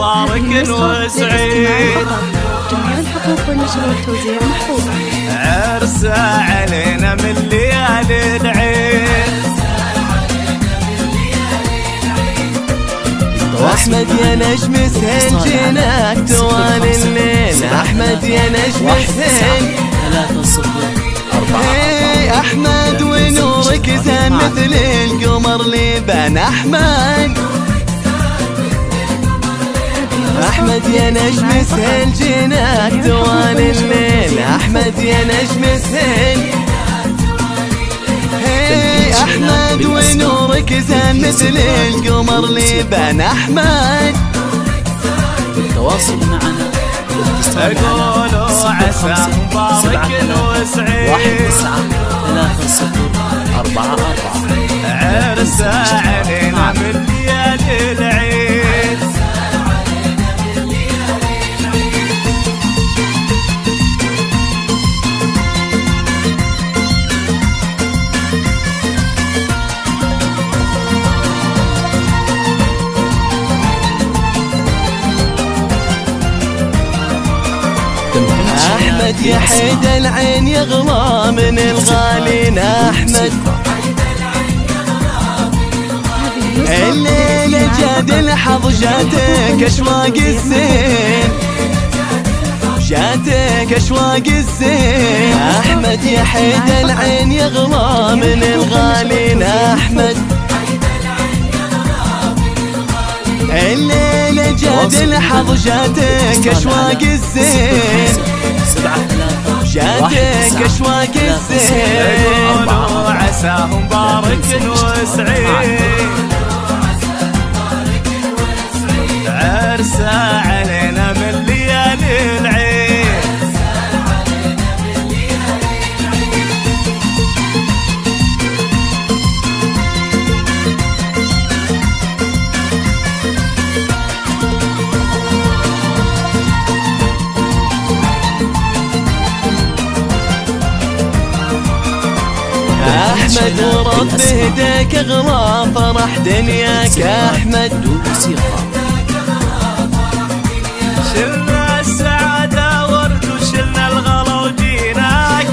مبارك وسعيد. جميع الحقوق والنشر والتوزيع محفوظة. عرسه علينا من ليالي العيد. أحمد يا نجم سهل جيناك طوال الليل. أحمد يا نجم سهل 3-0-4. أحمد ونورك زان مثل القمر لبان. أحمد يا نجم سهل جيناك طوال الليل. أحمد يا نجم سهل. أحمد ونورك زان مثل القمر لبان. أحمد التواصل معنا قولوا عسى مبارك وسعيد. 1-9-3-0-4-4. عرسه علينا من ليالي العيد. أحمد يا حيد العين يغلى من الغالين. أحمد الليلة جاد الحظ جاتك أشواق الزين. جاتك أشواق الزين. أحمد يا حيد العين يغلى من الغالين. أحمد الليلة جاد الحظ جاتك أشواق الزين. جاتك أشواق الزين. قولوا عساه مبارك وسعيد. عرسه علينا من ليالي العيد. أحمد ورب هداك أغلى فرح دنياك. أحمد شلنا السعادة ورد وشلنا الغلا وجيناك.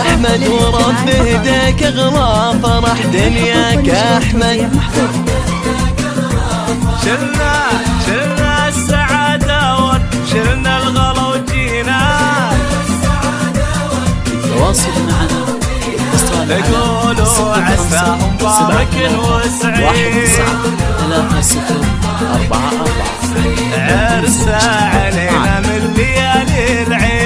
أحمد ورب هداك أغلى فرح دنياك. أحمد شلنا السعادة ورد وشلنا الغلا وجيناك. التواصل معنا قولوا عساه مبارك وسعيد. 1-9-3-0-4-4. عرسه علينا من ليالي العيد.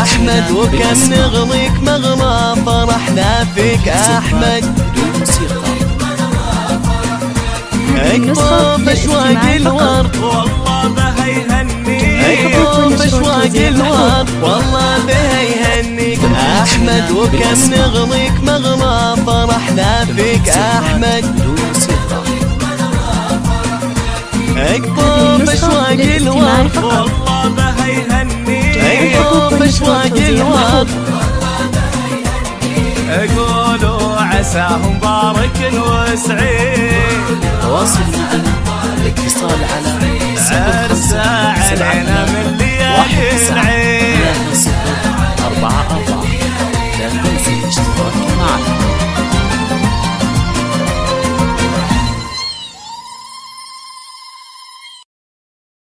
أحمد وكم نغليك مغلى فرحنا فيك. أحمد اقطف أشواق الورد والله بها يهنيك. اقطف أشواق الورد والله بها يهنيك. أحمد وكم نغليك مغلى فرحنا فيك. أحمد اقطف أشواق الورد والله بها يهنيك. اقطف أشواق الورد. قولوا عساه مبارك وسعيد. التواصل معنا الاتصال على عرسه علينا من ليالي